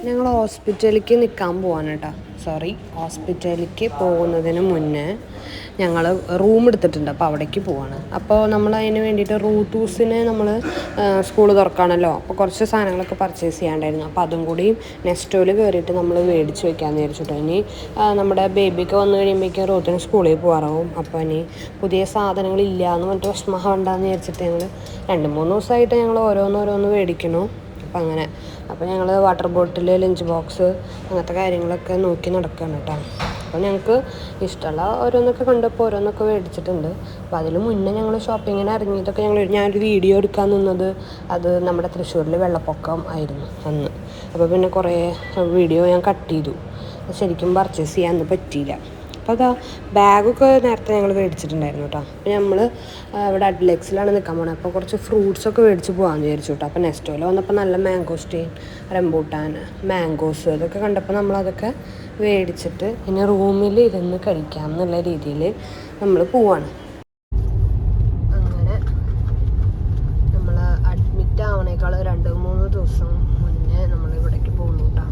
ഞങ്ങൾ ഹോസ്പിറ്റലിലേക്ക് നിൽക്കാൻ പോവാണ് കേട്ടോ. ഹോസ്പിറ്റലിലേക്ക് പോകുന്നതിന് മുന്നേ ഞങ്ങൾ റൂം എടുത്തിട്ടുണ്ട്. അപ്പോൾ അവിടേക്ക് പോവാണ്. അപ്പോൾ നമ്മൾ അതിന് വേണ്ടിയിട്ട് റൂട്ടൂസിന് നമ്മൾ സ്കൂൾ തുറക്കുകയാണല്ലോ, അപ്പോൾ കുറച്ച് സാധനങ്ങളൊക്കെ പർച്ചേസ് ചെയ്യാണ്ടായിരുന്നു. അപ്പോൾ അതും കൂടി നെസ്റ്റോയിൽ കയറിയിട്ട് നമ്മൾ മേടിച്ച് വെക്കാമെന്ന് വിചാരിച്ചിട്ടോ. ഇനി നമ്മുടെ ബേബിക്ക് വന്നു കഴിയുമ്പോഴേക്കും റൂത്തിന് സ്കൂളിൽ പോകാറാവും. അപ്പോൾ ഇനി പുതിയ സാധനങ്ങളില്ല എന്ന് പറഞ്ഞിട്ട് വിഷമമുണ്ടാന്ന് വിചാരിച്ചിട്ട് ഞങ്ങൾ 2-3 ദിവസമായിട്ട് ഞങ്ങൾ ഓരോന്നോരോന്ന് മേടിക്കണു. അപ്പം അങ്ങനെ അപ്പോൾ ഞങ്ങൾ വാട്ടർ ബോട്ടിൽ, ലഞ്ച് ബോക്സ്, അങ്ങനത്തെ കാര്യങ്ങളൊക്കെ നോക്കി നടക്കുകയാണ് കേട്ടോ. അപ്പോൾ ഞങ്ങൾക്ക് ഇഷ്ടമുള്ള ഓരോന്നൊക്കെ കണ്ടപ്പോൾ ഓരോന്നൊക്കെ മേടിച്ചിട്ടുണ്ട്. അപ്പോൾ അതിന് മുന്നേ ഞങ്ങൾ ഷോപ്പിങ്ങിന് ഇറങ്ങിയതൊക്കെ ഞാനൊരു വീഡിയോ എടുക്കാൻ നിന്നത് അത് നമ്മുടെ തൃശ്ശൂരിൽ വെള്ളപ്പൊക്കം ആയിരുന്നു അന്ന്. അപ്പോൾ പിന്നെ കുറേ വീഡിയോ ഞാൻ കട്ട് ചെയ്തു. ശരിക്കും പർച്ചേസ് ചെയ്യാനൊന്നും പറ്റിയില്ല. അപ്പോൾ അതാ ബാഗൊക്കെ നേരത്തെ ഞങ്ങൾ മേടിച്ചിട്ടുണ്ടായിരുന്നു കേട്ടോ. അപ്പോൾ നമ്മൾ ഇവിടെ അഡ്ലെക്സിലാണ് നിൽക്കാൻ പോകുന്നത്. അപ്പോൾ കുറച്ച് ഫ്രൂട്ട്സൊക്കെ മേടിച്ച് പോകാമെന്ന് വിചാരിച്ചു കേട്ടോ. അപ്പോൾ നെസ്റ്റോയിൽ വന്നപ്പോൾ നല്ല മാംഗോസ്റ്റീൻ, റംബൂട്ടാൻ, മാംഗോസ് അതൊക്കെ കണ്ടപ്പോൾ നമ്മളതൊക്കെ മേടിച്ചിട്ട് ഇനി റൂമിൽ ഇരുന്ന് കഴിക്കാം എന്നുള്ള രീതിയിൽ നമ്മൾ പോവാണ്. അങ്ങനെ നമ്മൾ അഡ്മിറ്റ് ആവണേക്കാൾ 2-3 ദിവസം മുന്നേ നമ്മൾ ഇവിടേക്ക് പോകുന്നു കേട്ടോ.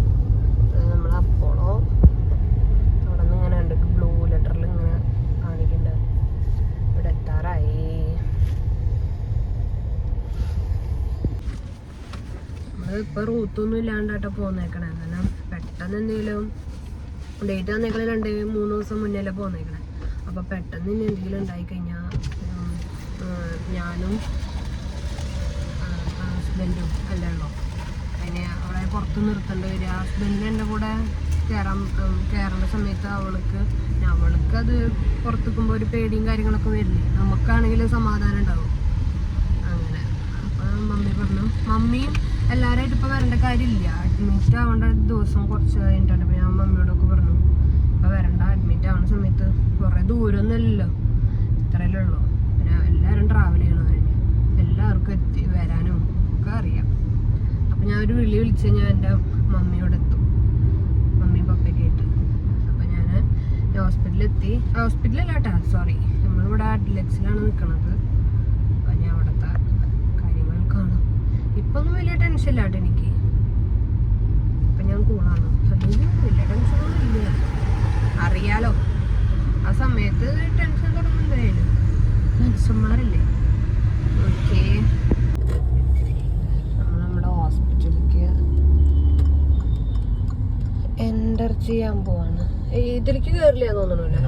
നമ്മൾ അപ്പോളോ അവിടെ നിന്ന് ഇങ്ങനെ ഉണ്ട്, ബ്ലൂ ലെറ്ററിൽ ഇങ്ങനെ കാണിക്കുന്നുണ്ട് ഇവിടെ എത്താറായി. നമ്മളിപ്പോൾ റൂത്തൊന്നും ഇല്ലാണ്ടാട്ടോ പോന്നേക്കണേ. കാരണം പെട്ടെന്ന് എന്തെങ്കിലും ഡേറ്റ് വന്നേക്കണേ 2-3 ദിവസം മുന്നേ പോന്നേക്കണേ. അപ്പോൾ പെട്ടെന്ന് ഇനി എന്തെങ്കിലും ഉണ്ടായിക്കഴിഞ്ഞാൽ ഞാനും ഹസ്ബൻഡും അല്ലേ ഉള്ളൂ. അതിന് അവളെ പുറത്ത് നിർത്തേണ്ടി വരിക. ഹസ്ബൻഡിന് എൻ്റെ കൂടെ കയറേണ്ട സമയത്ത് അവൾക്ക് അത് പുറത്ത് നിൽക്കുമ്പോൾ ഒരു പേടിയും കാര്യങ്ങളൊക്കെ വരില്ലേ, നമുക്കാണെങ്കിലും സമാധാനം ഉണ്ടാവും. അങ്ങനെ അപ്പം മമ്മി പറഞ്ഞു, മമ്മിയും എല്ലാവരുമായിട്ട് ഇപ്പോൾ വരേണ്ട കാര്യമില്ല, അഡ്മിറ്റ് ആവേണ്ട ദിവസം കുറച്ച് കഴിഞ്ഞിട്ടുണ്ട്. അപ്പോൾ ഞാൻ മമ്മിയോടൊക്കെ പറഞ്ഞു ഇപ്പോൾ വരണ്ട, അഡ്മിറ്റ് ആവുന്ന സമയത്ത് കുറേ ദൂരമൊന്നുമില്ലല്ലോ, ഇത്രയല്ലേ ഉള്ളൂ. പിന്നെ എല്ലാവരും ട്രാവൽ ചെയ്യണവരെന്നെ, എല്ലാവർക്കും വരാനും ഒക്കെ അറിയാം. അപ്പം ഞാൻ ഒരു വിളിച്ച് കഴിഞ്ഞാൽ എൻ്റെ മമ്മിയോട് എത്തും, മമ്മിയും പപ്പയൊക്കെ ആയിട്ട്. അപ്പം ഞാൻ ഹോസ്പിറ്റലിലെത്തി. ഹോസ്പിറ്റലല്ല കേട്ടോ, സോറി, നമ്മളിവിടെ അഡ്ലെക്സിലാണ് നിൽക്കണത്. അപ്പം ഞാൻ അവിടുത്തെ കാര്യങ്ങൾ കാണാം. ഇപ്പം ഒന്നും വലിയ ടെൻഷൻ ഇല്ല കേട്ടോ എനിക്ക്. ഇപ്പം ഞാൻ കൂളാണ്, അല്ലെങ്കിൽ വലിയ ടെൻഷനൊന്നും ഇല്ല. അറിയാലോ ആ സമയത്ത് ടെൻഷൻ തുടങ്ങുന്നതായാലും മനുഷ്യന്മാരല്ലേ. ഓക്കെ, നമ്മുടെ ഹോസ്പിറ്റലിലേക്ക് എൻ്റർ ചെയ്യാൻ പോവാണ്. ഇതിലേക്ക് കയറില്ല തോന്നണല്ലേ.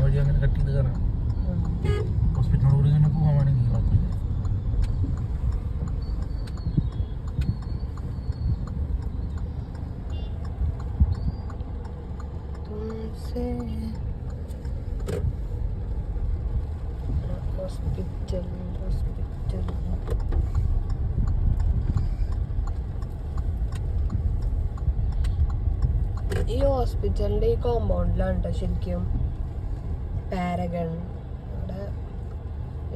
ഹോസ്പിറ്റൽ ഈ ഹോസ്പിറ്റലിൻ്റെ ഈ കോമ്പൗണ്ടിലാണ് കേട്ടോ ശരിക്കും പാരഗൺ. ഇവിടെ ഈ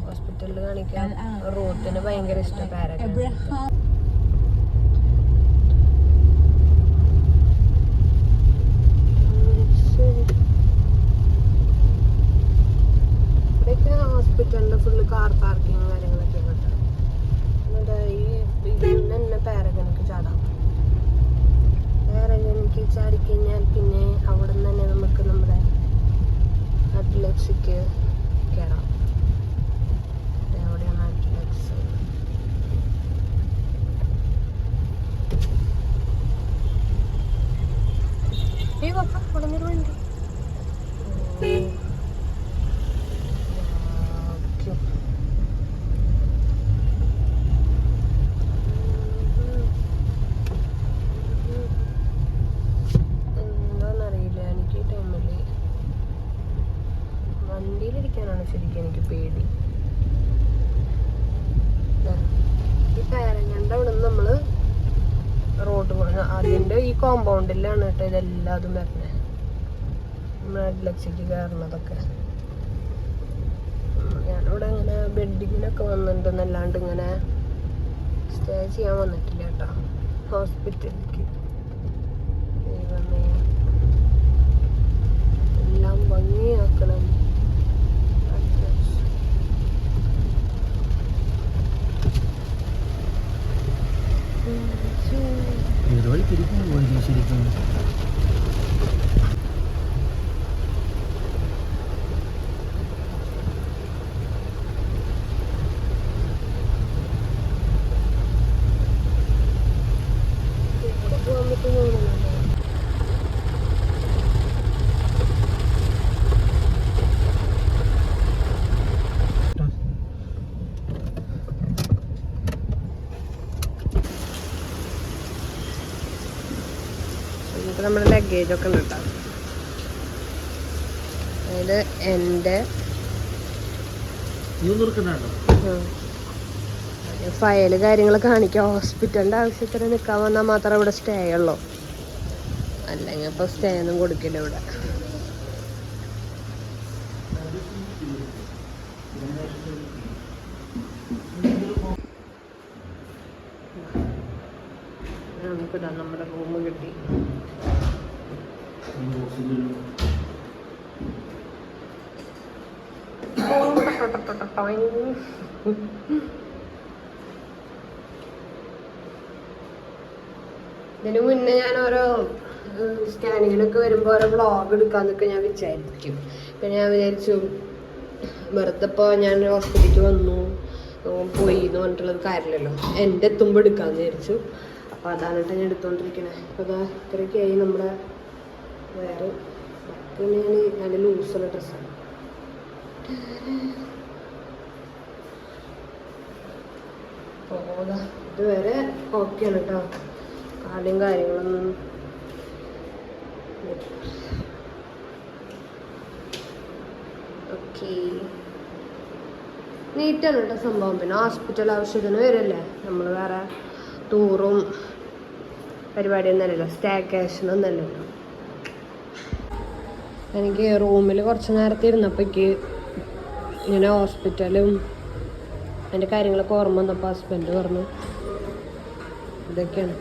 ഹോസ്പിറ്റലിൽ കാണിക്കാൻ റൂത്തിന് ഭയങ്കര ഇഷ്ടം പാരഗൺ. ഇവിടെയൊക്കെ ഹോസ്പിറ്റലിൻ്റെ ഫുള്ള് കാർ പാർക്കിങ് കാര്യങ്ങളൊക്കെ കിട്ടും. എന്നിട്ട് ഈ ഇതിൽ തന്നെ പാരഗണിക്ക് ചാടാം. പാരഗണിക്ക് ചാടിക്കഴിഞ്ഞാൽ പിന്നെ അവിടെ നിന്ന് തന്നെ നമുക്ക് നമ്മുടെ അഡ്ലെക്സിക്ക് കയറാം. എവിടെയാണ് അഡ്ലെക്സ്? ഈ പപ്പ കുടഞ്ഞൊരു വണ്ടി. വണ്ടിയിലിരിക്കാനാണ് ശരിക്കും എനിക്ക് പേടി. ഈ പാരങ്ങണ്ട അവിടെ നിന്ന് നമ്മൾ റോഡ് അതിൻ്റെ ഈ കോമ്പൗണ്ടിലാണ് കേട്ടോ ഇതെല്ലാതും വരണേ. നമ്മൾ അഡ്ലെക്സിക്ക് കയറണതൊക്കെ ഞാനിവിടെ ഇങ്ങനെ ബെഡിങ്ങിനൊക്കെ വന്നിട്ടുണ്ടെന്നല്ലാണ്ട് ഇങ്ങനെ സ്റ്റേ ചെയ്യാൻ വന്നിട്ടില്ല കേട്ടോ ഹോസ്പിറ്റലിലേക്ക്. എല്ലാം ഭംഗിയാക്കണം. ലഗേജൊക്കെ ഉണ്ട് കേട്ടോ. അതായത് എൻ്റെ ഫയല് കാര്യങ്ങൾ കാണിക്കാം. ഹോസ്പിറ്റലിൻ്റെ ആവശ്യത്തിന് നിൽക്കാൻ വന്നാൽ മാത്രമേ ഇവിടെ സ്റ്റേ ഉള്ളൂ, അല്ലെങ്കിൽ ഇപ്പോൾ സ്റ്റേ ഒന്നും കൊടുക്കില്ല ഇവിടെ. നമുക്കിതാ നമ്മുടെ റൂം കിട്ടി. ഇതിന് മുന്നേ ഞാൻ ഓരോ സ്കാനിങ്ങിനൊക്കെ വരുമ്പോൾ ഓരോ വ്ളോഗ് എടുക്കാന്നൊക്കെ ഞാൻ വിചാരിക്കും. പിന്നെ ഞാൻ വിചാരിച്ചു വെറുതെ ഇപ്പോൾ ഞാൻ ഹോസ്പിറ്റലിലേക്ക് വന്നു പോയി എന്ന് പറഞ്ഞിട്ടുള്ളത് കാര്യമില്ലല്ലോ, എൻ്റെ എത്തുമ്പോൾ എടുക്കാമെന്ന് വിചാരിച്ചു. അപ്പോൾ അതാണ് കേട്ടോ ഞാൻ എടുത്തുകൊണ്ടിരിക്കണേ. അപ്പോൾ അതാ ഇത്രയൊക്കെയായി നമ്മുടെ വേറെ. പിന്നെ ഞാൻ നല്ല ലൂസുള്ള ഡ്രസ്സാണ്. അപ്പോൾ ഇതുവരെ ഓക്കെയാണ് കേട്ടോ, കാലും കാര്യങ്ങളൊന്നും. ഓക്കെ, നീറ്റാണ് കേട്ടോ സംഭവം. പിന്നെ ഹോസ്പിറ്റൽ ആവശ്യത്തിന് വരല്ലേ, നമ്മൾ വേറെ ടൂറും പരിപാടിയൊന്നുമല്ലല്ലോ, സ്റ്റേക്കേഷനൊന്നുമല്ലല്ലോ. എനിക്ക് റൂമിൽ കുറച്ച് നേരത്തെ ഇരുന്നപ്പോഴേക്ക് ഇങ്ങനെ ഹോസ്പിറ്റലും അതിൻ്റെ കാര്യങ്ങളൊക്കെ ഓർമ്മ വന്നപ്പോൾ ഹസ്ബൻഡ് പറഞ്ഞു ഇതൊക്കെയാണ്.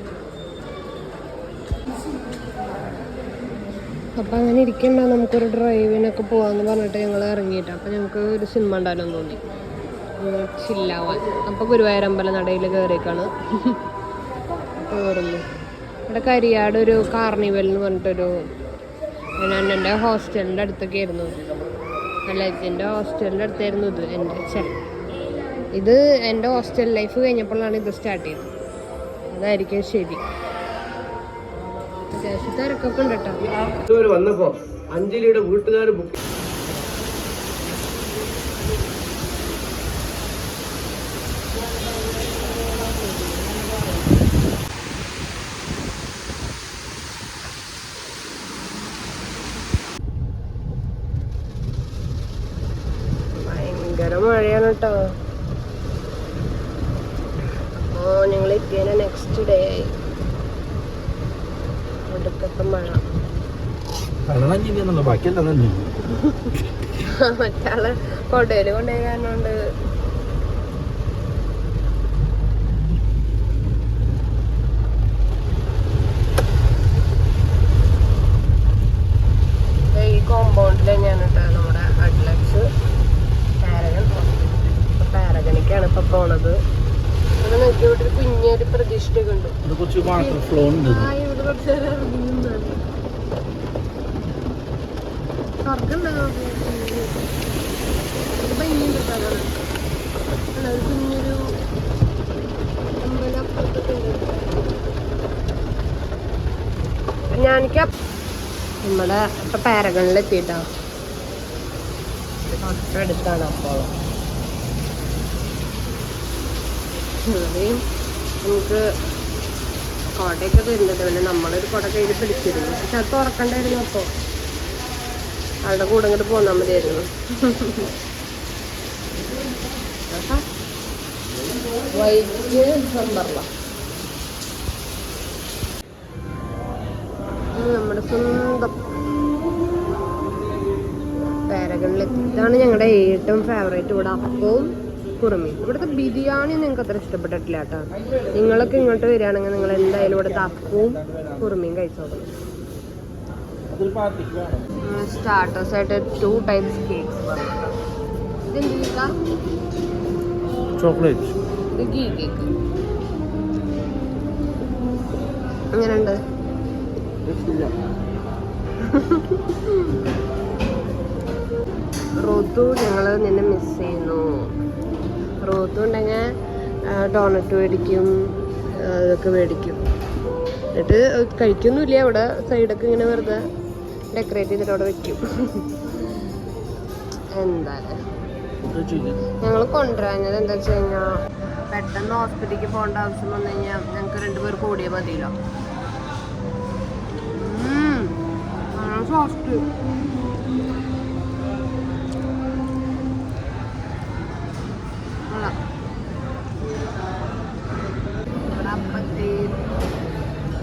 അപ്പം അങ്ങനെ ഇരിക്കണ്ട, നമുക്കൊരു ഡ്രൈവിനൊക്കെ പോകാമെന്ന് പറഞ്ഞിട്ട് ഞങ്ങൾ ഇറങ്ങിയിട്ട് അപ്പോൾ ഞങ്ങൾക്ക് ഒരു സിനിമ ഉണ്ടായാലും തോന്നി ചില്ലാവാൻ. അപ്പോൾ ഗുരുവായൂരമ്പലം നടയിൽ കയറിയേക്കാണ് കയറുന്നു. ഇവിടെ കരിയാട് ഒരു കാർണിവൽ എന്ന് പറഞ്ഞിട്ടൊരു, ഞാൻ എൻ്റെ ഹോസ്റ്റലിൻ്റെ അടുത്തൊക്കെ ആയിരുന്നു. അല്ല, എൻ്റെ ഹോസ്റ്റലിൻ്റെ അടുത്തായിരുന്നു ഇത് എൻ്റെ ഹോസ്റ്റൽ ലൈഫ് കഴിഞ്ഞപ്പോഴാണ് ഇത് സ്റ്റാർട്ട് ചെയ്തത്. അതായിരിക്കും ശരി. അത്യാവശ്യം തിരക്കൊക്കെ ഉണ്ട് കേട്ടോ. വന്നപ്പോ അഞ്ജലിയുടെ വീട്ടുകാർ ഭയങ്കര മഴയാണ് കേട്ടോ. അപ്പോൾ ഞങ്ങൾ എത്തിയതിന് നെക്സ്റ്റ് ഡേ ആയി. ഒടുക്കത്തെ മഴ. മറ്റാള് കൊടയില് കൊണ്ടുപോയി കാരണമുണ്ട്. ഈ കോമ്പൗണ്ടിൽ തന്നെയാണ് കേട്ടോ നമ്മുടെ അഡ്ലക്സ് പാരഗൺ. പാരഗണിക്കാണ് ഇപ്പൊ പോണത്. ഇവിടെ നോക്കി, ഇവിടെ ഒരു കുഞ്ഞൊരു പ്രതിഷ്ഠയൊക്കെ ഉണ്ട്. ഇവിടെ കുറച്ച് നേരം ഇറങ്ങുന്നതാണ്. ഭംഗിയുണ്ട് സ്ഥലമാണ്. ഒരു കുഞ്ഞൊരു അമ്പലം അപ്പുറത്തൊക്കെ ഉണ്ട്. ഞാനിക്ക് നമ്മുടെ ഇപ്പൊ പാരഗണിലെത്തിയിട്ടാ, തൊട്ടടുത്താണ്. അപ്പോൾ നമുക്ക് കോട്ടയൊക്കെ തരുന്നത്, പിന്നെ നമ്മളൊരു കുട കയ്യിൽ പിടിച്ചിരുന്നു. പക്ഷെ അത് തുറക്കണ്ടായിരുന്നു. അപ്പോൾ ആളുടെ കൂടെ ഇങ്ങോട്ട് പോന്നാൽ മതിയായിരുന്നു. വൈറ്റ് നമ്പറില നമ്മുടെ സ്വന്തം പാരഗണിലെത്തി. ഇതാണ് ഞങ്ങളുടെ ഏറ്റവും ഫേവറേറ്റ്. ഇവിടെ അപ്പവും കുറുമി. ഇവിടുത്തെ ബിരിയാണി നിങ്ങൾക്ക് അത്ര ഇഷ്ടപ്പെട്ടിട്ടില്ല കേട്ടോ. നിങ്ങളൊക്കെ ഇങ്ങോട്ട് വരികയാണെങ്കിൽ നിങ്ങൾ എന്തായാലും ഇവിടുത്തെ അപ്പവും കുറുമിയും കഴിച്ചോളൂ. സ്റ്റാർട്ടേഴ്സ് ആയിട്ട് 2 types കേക്ക്സ്. ചോക്ലേറ്റ്, ഇത് ഗീ കേക്ക്. എങ്ങനെയുണ്ട്? റോത്തു, ഞങ്ങൾ നിന്നെ മിസ് ചെയ്യുന്നു. റോത്തു ഉണ്ടെങ്കിൽ ഡോണറ്റ് മേടിക്കും, അതൊക്കെ മേടിക്കും. എന്നിട്ട് കഴിക്കൊന്നുമില്ല, അവിടെ സൈഡൊക്കെ ഇങ്ങനെ വെറുതെ ഡെക്കറേറ്റ് ചെയ്തിട്ട് അവിടെ വെക്കും. എന്തായാലും ഞങ്ങൾ കൊണ്ടുവരാഞ്ഞത് എന്താ വെച്ച് കഴിഞ്ഞാൽ പെട്ടെന്ന് ഹോസ്പിറ്റലിലേക്ക് പോകേണ്ട ആവശ്യം വന്നു കഴിഞ്ഞാൽ ഞങ്ങൾക്ക് 2 പേർ കൂടിയേ മതിയല്ലോ. സോഫ്റ്റ്.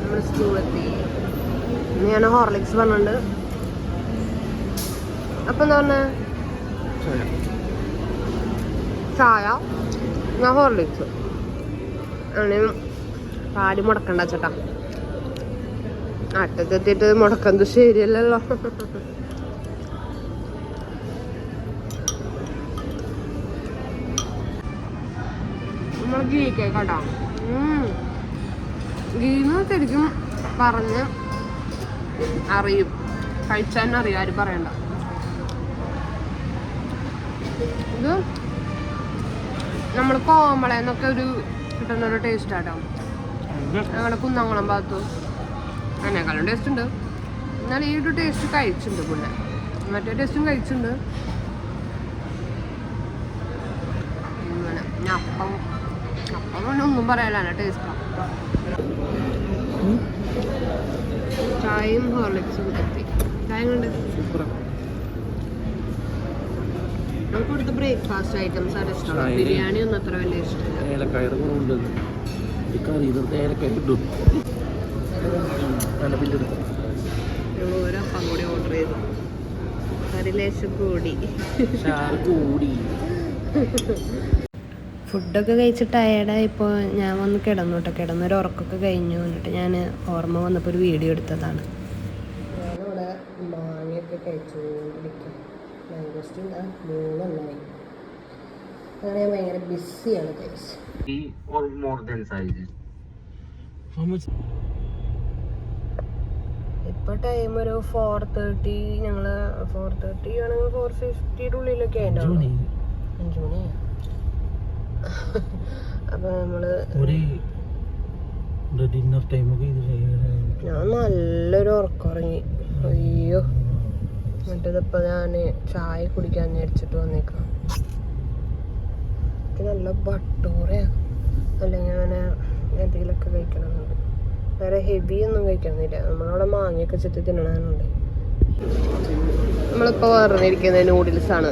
നമ്മുടെ സ്കൂളെത്തി. ഞാൻ ഹോർലിക്സ് പറഞ്ഞിട്ടുണ്ട്. അപ്പം എന്താ പറഞ്ഞ ചായ, ഞാൻ ഹോർലിക്സ്. അങ്ങനെ പാടി മുടക്കണ്ട ചേട്ടാ. അറ്റത്തെത്തിയിട്ട് മുടക്കുന്നത് ശരിയല്ലല്ലോ. നമ്മൾ ഗീ കേട്ടോ. ഗീന്ന് ശരിക്കും പറഞ്ഞ് അറിയും, കഴിച്ചാൽ അറിയാം, ആരും പറയണ്ട. ഇത് നമ്മൾ കോമളയെന്നൊക്കെ ഒരു കിട്ടുന്നൊരു ടേസ്റ്റ് ആട്ടോ. ഞങ്ങളുടെ കുന്നംകുളം ഭാഗത്ത് അതിനേക്കാളും ടേസ്റ്റ് ഉണ്ട്. എന്നാൽ ഈ ഒരു ടേസ്റ്റ് കഴിച്ചിട്ടുണ്ട്. പിന്നെ മറ്റേ ടേസ്റ്റും കഴിച്ചിട്ടുണ്ട്. അങ്ങനെ അപ്പം അപ്പം പിന്നെ ഒന്നും പറയാനാണ് ടേസ്റ്റാണ്. ചായയും ഹോർലിക്സും എത്തി. ചായ കൊണ്ട് നമുക്ക് ഇവിടുത്തെ ബ്രേക്ക്ഫാസ്റ്റ് ഐറ്റംസ് ആണ് ഇഷ്ടമാണ്. ബിരിയാണി ഒന്നും അത്ര വലിയ ഇഷ്ടമില്ല. ഓരോ അപ്പം കൂടി ഓർഡർ ചെയ്തു. കറിലേശം കൂടി. ഫുഡൊക്കെ കഴിച്ച് ടയേർഡായിപ്പോൾ ഞാൻ വന്ന് കിടന്നു കേട്ടോ. കിടന്നൊരു ഉറക്കമൊക്കെ കഴിഞ്ഞു. എന്നിട്ട് ഞാൻ ഓർമ്മ വന്നപ്പോൾ ഒരു വീഡിയോ എടുത്തതാണ്. ഞാനിവിടെ മാങ്ങയൊക്കെ കഴിച്ചുകൊണ്ടിരിക്കും. മാംഗോസ്റ്റിൻ 3 എണ്ണമായി. അങ്ങനെ ഞാൻ ഭയങ്കര ബിസിയാണ് കഴിച്ച്. ഇപ്പോൾ ടൈം ഒരു 4:30. ഞങ്ങൾ 4:30 ആണെങ്കിൽ 4:50 ഉള്ളിലൊക്കെ ആയിട്ടുണ്ടാവും. 5 മണിയാണ്. അപ്പൊ നമ്മള് ഞാൻ നല്ലൊരു ഉറക്കം ഉറങ്ങി. അയ്യോ, മറ്റേതിപ്പോ ഞാന് ചായ കുടിക്കാൻ വിചാരിച്ചിട്ട് വന്നേക്കാം. എനിക്ക് നല്ല ബട്ടൂറയാ അല്ലെങ്കിൽ അങ്ങനെ എന്തെങ്കിലുമൊക്കെ കഴിക്കണമെന്നുണ്ട്. വേറെ ഹെവി ഒന്നും കഴിക്കണമെന്നില്ല. നമ്മളവിടെ മാങ്ങയൊക്കെ ചെത്തി തിന്നണനുണ്ട്. നമ്മളിപ്പോൾ പറഞ്ഞിരിക്കുന്നത് നൂഡിൽസാണ്,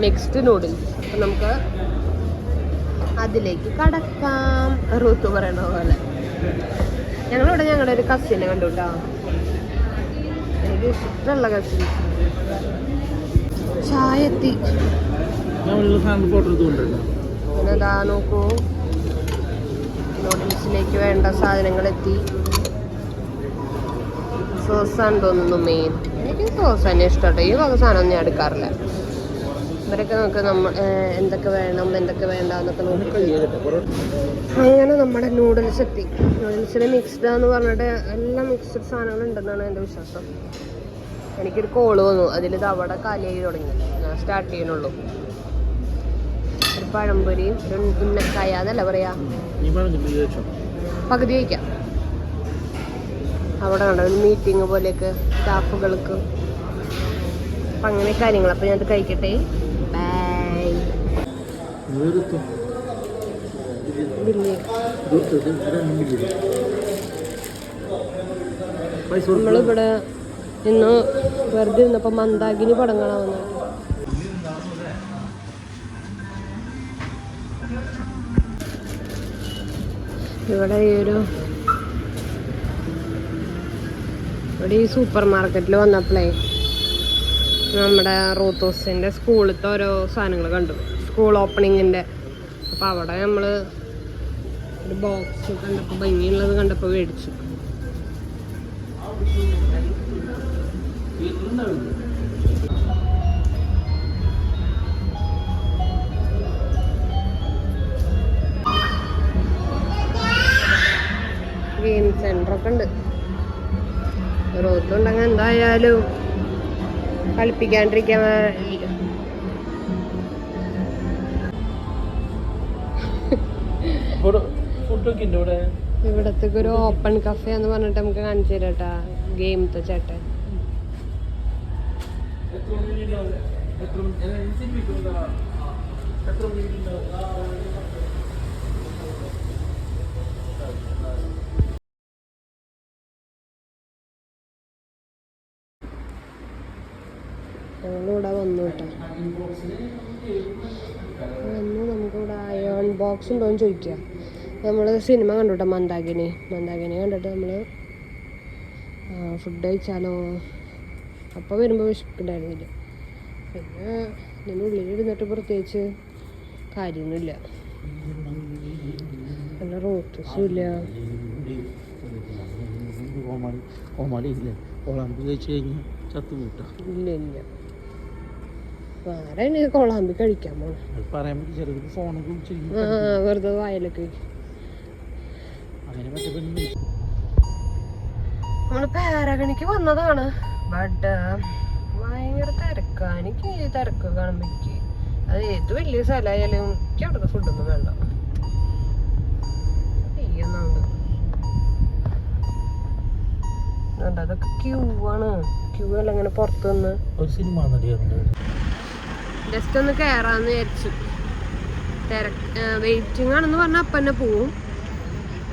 മിക്സ്ഡ് നൂഡിൽസ്. അപ്പം നമുക്ക് അതിലേക്ക് കടക്കാം. റൂത്ത് പറയണ പോലെ ഞങ്ങളിവിടെ ഞങ്ങളുടെ ഒരു കസിനെ കണ്ടുട്ടാ. എനിക്ക് ഇഷ്ടമുള്ള കസിൻ. ചായ എത്തി. പിന്നെതാ നോക്കൂ, നൂഡിൽസിലേക്ക് വേണ്ട സാധനങ്ങൾ എത്തി. സോസാണ് തോന്നുന്നു മെയിൻ. എനിക്ക് സോസ് തന്നെ ഇഷ്ടട്ടോ. ഈ വക സാധനം ഞാൻ എടുക്കാറില്ല. ഇവരൊക്കെ നമുക്ക് എന്തൊക്കെ വേണം എന്തൊക്കെ വേണ്ട എന്നൊക്കെ നോക്കി. അങ്ങനെ നമ്മുടെ നൂഡിൽസ് എത്തി. നൂഡിൽസിന് മിക്സ്ഡ് എന്ന് പറഞ്ഞിട്ട് എല്ലാം മിക്സ്ഡ് സാധനങ്ങൾ ഉണ്ടെന്നാണ് എൻ്റെ വിശ്വാസം. എനിക്കൊരു കോള് വന്നു. അതിൽ അവിടെ കാലിയായി തുടങ്ങി. ഞാൻ സ്റ്റാർട്ട് ചെയ്യണുള്ളൂ. ഒരു പഴംപൊരിയും ഒരു ഉന്നക്കായ എന്നല്ല പറയാ, പകുതി വയ്ക്കാം. അവിടെ കണ്ട ഒരു മീറ്റിംഗ് പോലെയൊക്കെ സ്റ്റാഫുകൾക്ക്. അപ്പം അങ്ങനെ കാര്യങ്ങൾ. അപ്പം ഞാനത് കഴിക്കട്ടെ. ബൈ. നമ്മളിവിടെ ഇന്ന് വെറുതെ ഇരുന്നപ്പോൾ മന്ദാകിനി പടം കാണാൻ വന്നത്. ഇവിടെ ഈ സൂപ്പർ മാർക്കറ്റിൽ വന്നപ്പോഴേ നമ്മുടെ റൂത്തോസിൻ്റെ സ്കൂളിലത്തെ ഓരോ സാധനങ്ങൾ കണ്ടു. സ്കൂൾ ഓപ്പണിങ്ങിൻ്റെ. അപ്പോൾ അവിടെ നമ്മൾ ഒരു ബോക്സ് കണ്ടപ്പോൾ ഭംഗിയുള്ളത് കണ്ടപ്പോൾ മേടിച്ചു. ഗെയിം സെൻ്ററൊക്കെ ഉണ്ട്. റോത്തുണ്ടെങ്കിൽ എന്തായാലും കളിപ്പിക്കാണ്ടിരിക്കാൻ. ഇവിടത്തേക്ക് ഒരു ഓപ്പൺ കഫേ എന്ന് പറഞ്ഞിട്ട് നമുക്ക് കാണിച്ചു തരാട്ടാ. ഗെയിമത്തെ ചേട്ടൻ. അന്ന് നമുക്കിവിടെ അയൺ ബോക്സ് ഉണ്ടോയെന്ന് ചോദിക്കുക. നമ്മൾ സിനിമ കണ്ടുട്ടോ, മന്ദാകിനി കണ്ടിട്ട് നമ്മൾ ഫുഡ് കഴിച്ചാലോ. അപ്പോൾ വരുമ്പോൾ വിശക്കുണ്ടായിരുന്നില്ല. പിന്നെ ഇതിനുള്ളിൽ ഇരുന്നിട്ട് പ്രത്യേകിച്ച് കാര്യമൊന്നുമില്ല. നല്ല റോട്ടസും ഇല്ല. ഇല്ല ഇല്ല, ആരാണ് കോളാമ്പി കഴിക്കാൻ പോണം? വെറുതെ വായലൊക്കെ. നമ്മള് പാരഗണിക്ക് വന്നതാണ്. ബട്ട് ഭയങ്കര തിരക്കാണ്. എനിക്ക് ഈ തിരക്ക് കാണുമ്പോ അത് ഏത് വലിയ സ്ഥലമായാലും എനിക്ക് അവിടുത്തെ ഫുഡൊന്നും വേണ്ട. ചെയ്യുന്നുണ്ട് അതൊക്കെ ക്യൂ ആണ്. ക്യൂ അല്ല, ഇങ്ങനെ പുറത്ത് നിന്ന് ഒരു സിനിമ ജസ്റ്റ് ഒന്ന് കയറാന്ന് വിചാരിച്ചു. വെയിറ്റിംഗ് ആണെന്ന് പറഞ്ഞാൽ അപ്പം തന്നെ പോവും.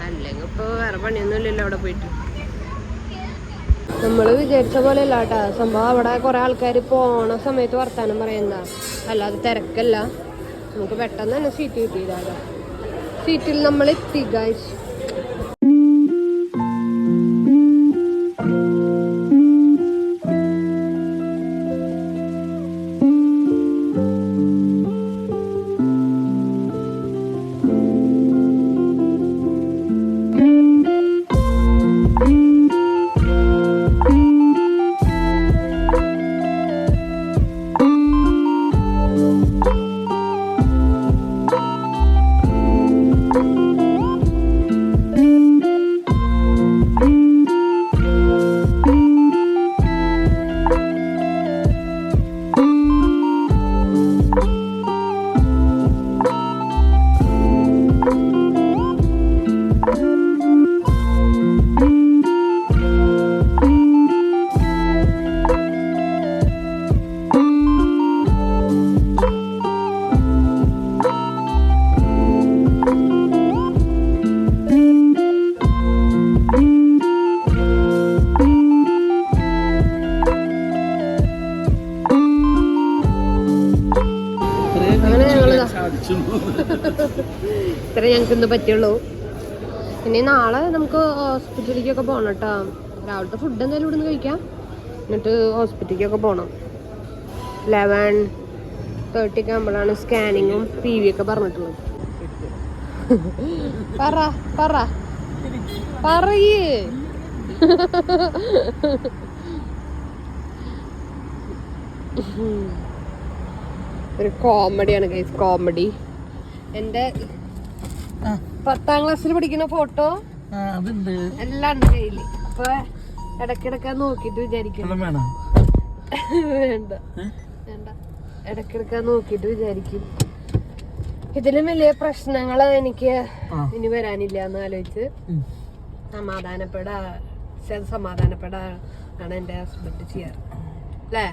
അല്ലെങ്കിൽ ഇപ്പോൾ വേറെ പണിയൊന്നും ഇല്ലല്ലോ അവിടെ പോയിട്ട്. നമ്മൾ വിചാരിച്ച പോലെ അല്ല കേട്ടോ സംഭവം. അവിടെ കുറെ ആൾക്കാർ പോണ സമയത്ത് വർത്താനം പറയുന്ന, അല്ലാതെ തിരക്കല്ല. നമുക്ക് പെട്ടെന്ന് തന്നെ സീറ്റ് കിട്ടിയതാ. സീറ്റിൽ നമ്മൾ എത്തി ഗൈസ്. ഇത്ര ഞങ്ങൾക്ക് ഇന്ന് പറ്റുള്ളൂ. ഇനി നാളെ നമുക്ക് ഹോസ്പിറ്റലിലേക്കൊക്കെ പോകണം കേട്ടോ. രാവിലത്തെ ഫുഡ് എന്തായാലും ഇവിടെ നിന്ന് കഴിക്കാം. എന്നിട്ട് ഹോസ്പിറ്റലിലേക്കൊക്കെ പോകണം. 11:30 ആകുമ്പോഴാണ് സ്കാനിങ്ങും PV ഒക്കെ പറഞ്ഞിട്ടുള്ളത്. പറയേ ഒരു കോമഡിയാണ് ഗൈസ്, കോമഡി. എൻ്റെ 10ാം ക്ലാസ്സിൽ പഠിക്കുന്ന ഫോട്ടോ എല്ലാം ഉണ്ട് കയ്യില്. അപ്പൊ ഇടക്കിടക്ക് നോക്കിട്ട് വിചാരിക്കും വേണ്ട വേണ്ട ഇടക്കിടക്ക് നോക്കിട്ട് വിചാരിക്കും ഇതിലും വലിയ പ്രശ്നങ്ങൾ എനിക്ക് ഇനി വരാനില്ല എന്ന് ആലോചിച്ച് സമാധാനപ്പെടാണ് എൻ്റെ ഹസ്ബൻഡ് ചെയ്യാറ് അല്ലേ?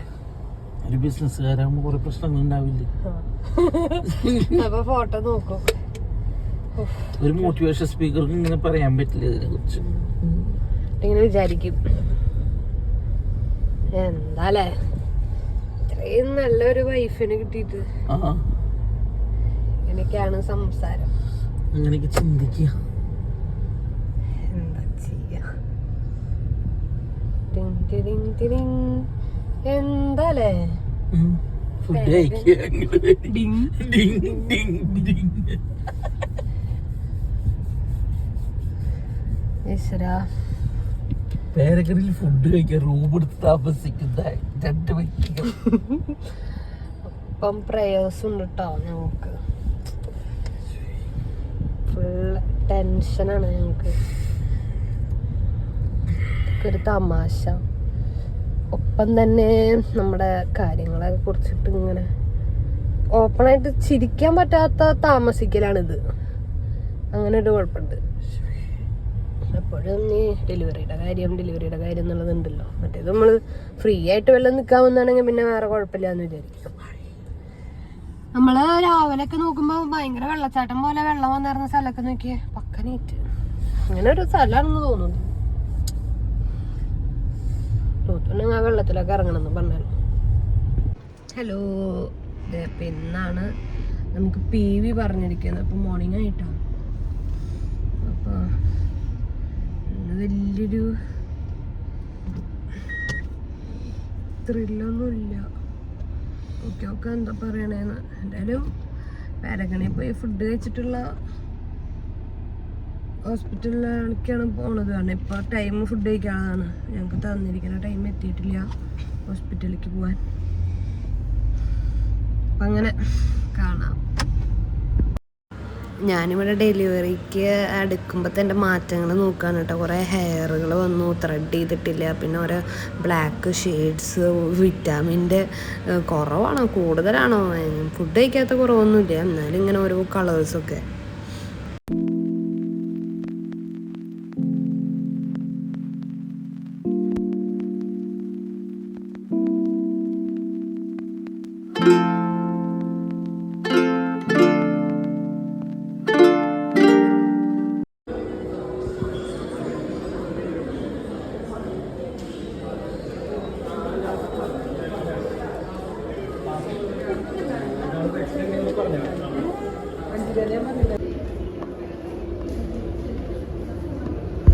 ഒരു ബിസിനസ്സുകാരാകുമ്പോ കുറെ പ്രശ്നങ്ങൾ ഉണ്ടാവില്ലേ? അപ്പൊ ഫോട്ടോ നോക്കും. ഒരു മോട്ടിവേഷൻ സ്പീക്കർക്ക് ഇങ്ങനെ പറയാൻ പറ്റില്ല ഇതിനെ കുറിച്ച്. ഇങ്ങനെ വിചാരിക്കും എന്താല്ലേ ഇത്രയും നല്ലൊരു വൈഫിന് കിട്ടിയിട്ട്. ഇങ്ങനെയൊക്കെയാണ് സംസാരം. അങ്ങനെയൊക്കെ ചിന്തിക്കുക. എന്താ ചെയ്യാ? എന്താലേ ഫുഡ് കഴിക്കുക. പേരക്കറിയിൽ ഫുഡ് കഴിക്കാൻ റൂം എടുത്ത് താമസിക്കുന്ന 2 വ്യക്തികൾ. ഇപ്പം പ്രേയേഴ്സ് ഉണ്ട് കേട്ടോ. ഞങ്ങൾക്ക് ഫുൾ ടെൻഷനാണ്. ഞങ്ങൾക്ക് ഒരു തമാശ, ഒപ്പം തന്നെ നമ്മുടെ കാര്യങ്ങളെ കുറിച്ചിട്ട് ഇങ്ങനെ ഓപ്പണായിട്ട് ചിരിക്കാൻ പറ്റാത്ത താമസിക്കലാണിത്. അങ്ങനെ ഒരു കുഴപ്പമുണ്ട്. എപ്പോഴും ഈ ഡെലിവറിയുടെ കാര്യം എന്നുള്ളതുണ്ടല്ലോ. മറ്റേത് നമ്മൾ ഫ്രീ ആയിട്ട് വല്ലതും നിൽക്കാൻ വന്നാണെങ്കിൽ പിന്നെ വേറെ കുഴപ്പമില്ല എന്ന് വിചാരിക്കും. നമ്മൾ രാവിലെ ഒക്കെ നോക്കുമ്പോൾ ഭയങ്കര വെള്ളച്ചാട്ടം പോലെ വെള്ളം വന്നിരുന്ന സ്ഥലമൊക്കെ നോക്കിയേ പക്ക നീറ്റ്. അങ്ങനെ ഒരു സ്ഥലമാണെന്ന് തോന്നുന്നു. വെള്ളത്തിലൊക്കെ ഇറങ്ങണമെന്ന് പറഞ്ഞാൽ ഹലോ, അപ്പം ഇന്നാണ് നമുക്ക് PV പറഞ്ഞിരിക്കുന്നത്. അപ്പം മോർണിംഗ് ആയിട്ടാണ്. അപ്പോൾ ഇന്ന് വലിയൊരു ത്രില്ലൊന്നുമില്ല. ഓക്കെ എന്താ പറയണേന്ന്. എന്തായാലും പാരഗണിൽ പോയി ഫുഡ് കഴിച്ചിട്ടുള്ള ഹോസ്പിറ്റലിലേക്കാണ് പോണത്. കാരണം ഇപ്പോൾ ടൈം ഫുഡ് കഴിക്കാനാണ് ഞങ്ങൾക്ക് തന്നിരിക്കുന്ന ടൈം എത്തിയിട്ടില്ല ഹോസ്പിറ്റലിലേക്ക് പോകാൻ. അപ്പം അങ്ങനെ കാണാം. ഞാനിവിടെ ഡെലിവറിക്ക് അടുക്കുമ്പോഴത്തെ എൻ്റെ മാറ്റങ്ങൾ നോക്കുകയാണ് കേട്ടോ. കുറേ ഹെയറുകൾ വന്നു, ത്രെഡ് ചെയ്തിട്ടില്ല, പിന്നെ ഓരോ ബ്ലാക്ക് ഷെയ്ഡ്സ്, വിറ്റാമിൻ്റെ കുറവാണോ കൂടുതലാണോ, ഫുഡ് കഴിക്കാത്ത കുറവൊന്നുമില്ല, എന്നാലും ഇങ്ങനെ ഓരോ കളേഴ്സൊക്കെ.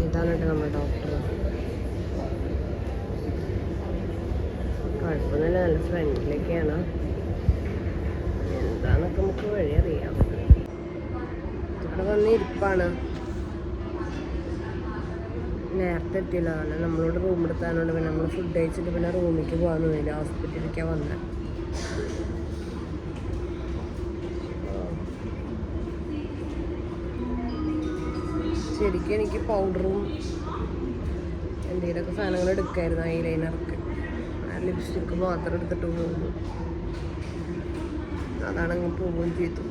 ഇതാണ് കേട്ടോ നമ്മുടെ ഡോക്ടർ. കുഴപ്പമൊന്നുമില്ല, നല്ല ഫ്രണ്ടിലേക്കാണ്. എന്താന്നൊക്കെ നമുക്ക് വഴി അറിയാം. ഇവിടെ വന്ന് ഇരിപ്പാണ്. നേരത്തെ എത്തിയില്ല, കാരണം നമ്മളോട് റൂം എടുത്താനുണ്ട്. പിന്നെ നമ്മൾ ഫുഡ് കഴിച്ചിട്ട് പിന്നെ റൂമിലേക്ക് പോകാൻ തോന്നില്ല, ഹോസ്പിറ്റലിലേക്കാണ് വന്നത്. ശരിക്കും എനിക്ക് പൗഡറും എന്തെങ്കിലുമൊക്കെ സാധനങ്ങൾ എടുക്കായിരുന്നു. ഐലൈനർക്ക് ലിപ്സ്റ്റിക്ക് മാത്രം എടുത്തിട്ട് പോകുന്നു. അതാണെങ്കിൽ പോവുകയും ചെയ്തു.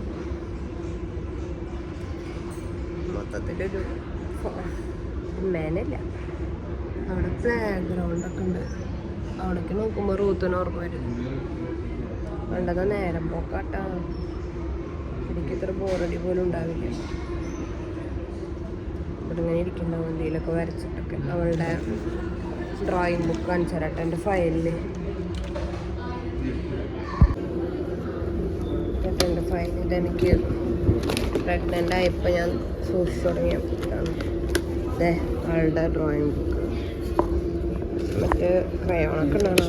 മൊത്തത്തിലൊരു മേനല്ല. അവിടെ പ്ലേ ഗ്രൗണ്ടൊക്കെ ഉണ്ട്. അവിടേക്ക് നോക്കുമ്പോൾ റൂത്തിന് ഓർമ്മ വരും. വേണ്ടത് നേരം പോക്കാട്ടാ. എനിക്ക് ഇത്ര ബോറടി പോലും ഉണ്ടാവില്ല. ഇവിടെ ഇങ്ങനെ ഇരിക്കുന്നുണ്ടാവും എന്തെങ്കിലുമൊക്കെ വരച്ചിട്ടൊക്കെ. അവളുടെ ഡ്രോയിങ് ബുക്ക് കാണിച്ചു തരാട്ടെ. എൻ്റെ ഫയലിൽ എൻ്റെ ഫയലിൽ എനിക്ക് പ്രഗ്നൻ്റ് ആയപ്പോൾ ഞാൻ സൂക്ഷിച്ചു തുടങ്ങിയതാണ്. അതെ, അവളുടെ ഡ്രോയിങ് ബുക്ക്. മറ്റേ ക്രയോണൊക്കെ ഉണ്ടാണോ?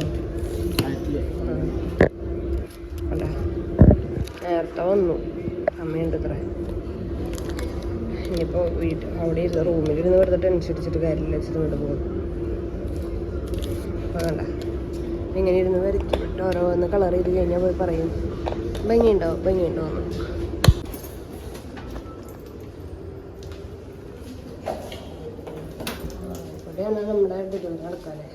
അല്ല, നേരത്തെ വന്നു, അമ്മയുണ്ട് ഇത്ര. ഇനിയിപ്പോൾ അവിടെ ഇരുന്ന് റൂമിലിരുന്ന് വെറുതെ ടെൻഷൻ അടിച്ചിട്ട് കാര്യമില്ല, വെച്ചിട്ട് ഇങ്ങോട്ട് പോകും. അപ്പോൾ വേണ്ട, ഇങ്ങനെ ഇരുന്ന് വരയ്ക്കും. ഓരോന്ന് കളർ ചെയ്ത് കഴിഞ്ഞാൽ പോയി പറയും ഭംഗിയുണ്ടോ എന്ന്. ഇവിടെയാണ് നമ്മുടെ ഡെലിവറി നടക്കാല്ലേ.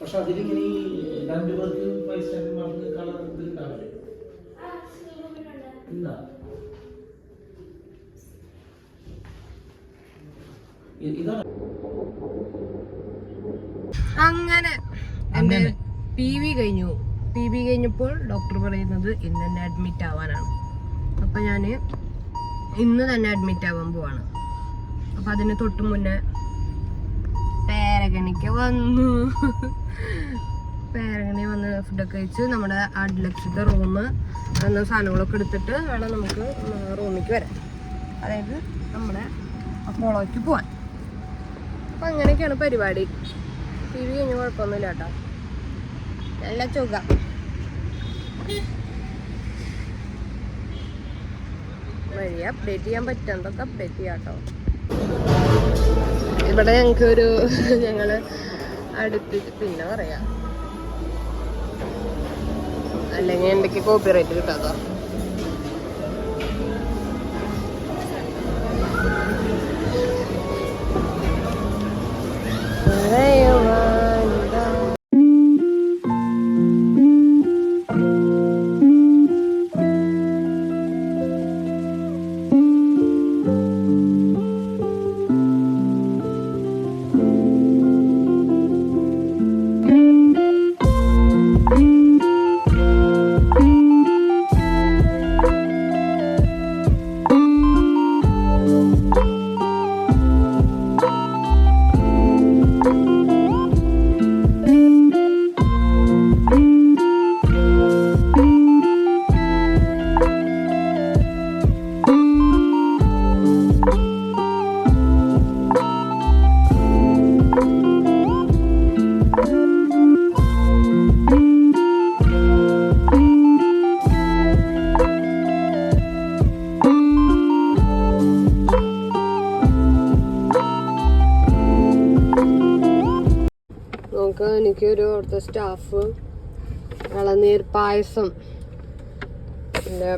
പക്ഷെ അതിലിങ്ങനെ രണ്ടുപേർക്ക് പൈസ കളർ ഉണ്ടാവില്ലേ? ഇല്ല, ഇതാണ് അങ്ങനെ എൻ്റെ PV കഴിഞ്ഞു. PV കഴിഞ്ഞപ്പോൾ ഡോക്ടർ പറയുന്നത് ഇന്ന് തന്നെ അഡ്മിറ്റ് ആവാനാണ്. അപ്പം ഞാൻ ഇന്ന് തന്നെ അഡ്മിറ്റ് ആവാൻ പോവാണ്. അപ്പം അതിന് തൊട്ട് മുന്നേ പേരഗണിക്ക് വന്നു. പേരഗണി വന്ന് ഫുഡൊക്കെ കഴിച്ച് നമ്മുടെ അഡ്ലക്സിൻ്റെ റൂം എന്ന സാധനങ്ങളൊക്കെ എടുത്തിട്ട് വേണം നമുക്ക് റൂമിലേക്ക് വരാൻ. അതായത് നമ്മുടെ അപ്പോളോയ്ക്ക് പോവാൻ. അപ്പം അങ്ങനെയൊക്കെയാണ് പരിപാടി. PV കഴിഞ്ഞ് കുഴപ്പമൊന്നുമില്ല കേട്ടോ. നല്ല സുഖം. വഴി അപ്ഡേറ്റ് ചെയ്യാൻ പറ്റുന്നതൊക്കെ അപ്ഡേറ്റ് ചെയ്യാം കേട്ടോ. ഇവിടെ ഞങ്ങൾക്കൊരു ഞങ്ങൾ അടുപ്പിച്ച് പിന്നെ പറയാം, അല്ലെങ്കിൽ എന്തൊക്കെ കോപ്പിറൈറ്റ് കിട്ടാത്തോ. നമുക്ക് എനിക്കൊരു അവിടുത്തെ സ്റ്റാഫ് ഇളനീർ പായസം പിന്നെ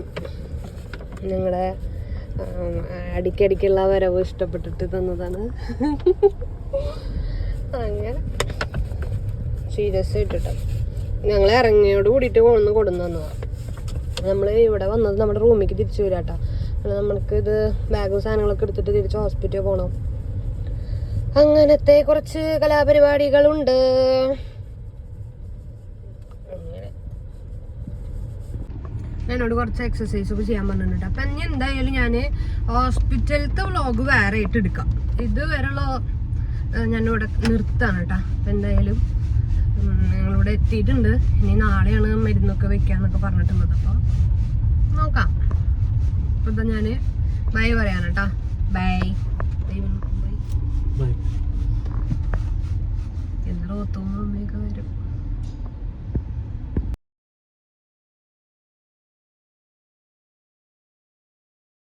നിങ്ങളുടെ അടിക്കടിക്കുള്ള വരവ് ഇഷ്ടപ്പെട്ടിട്ട് തന്നതാണ്. അങ്ങനെ സീരിയസ് ആയിട്ടിട്ടോ ഞങ്ങൾ ഇറങ്ങിയോട് കൂടിയിട്ട് കൊടുന്നു തന്നതാണ്. നമ്മൾ ഇവിടെ വന്നത് നമ്മുടെ റൂമിലേക്ക് തിരിച്ചു വരാട്ടോ. നമ്മൾക്ക് ഇത് ബാഗും സാധനങ്ങളൊക്കെ എടുത്തിട്ട് തിരിച്ച് ഹോസ്പിറ്റലിൽ പോകണം. അങ്ങനത്തെ കുറച്ച് കലാപരിപാടികളുണ്ട്. അങ്ങനെ എന്നോട് കുറച്ച് എക്സസൈസ് ഒക്കെ ചെയ്യാൻ പറഞ്ഞിട്ടുണ്ട്. അപ്പം ഇനി എന്തായാലും ഞാൻ ഹോസ്പിറ്റലത്തെ വ്ളോഗ് വേറെ ആയിട്ട് എടുക്കാം. ഇത് വരെയുള്ള ഞാനിവിടെ നിർത്താണ് കേട്ടോ. അപ്പം എന്തായാലും ഞങ്ങളിവിടെ എത്തിയിട്ടുണ്ട്. ഇനി നാളെയാണ് മരുന്നൊക്കെ വെക്കാന്നൊക്കെ പറഞ്ഞിട്ടുള്ളത്. അപ്പോൾ നോക്കാം. അപ്പം എന്താ ഞാൻ ബൈ പറയാൻ കേട്ടോ. Bye bye. എന്ന് റോത്തോമ്മയൊക്കെ വരും.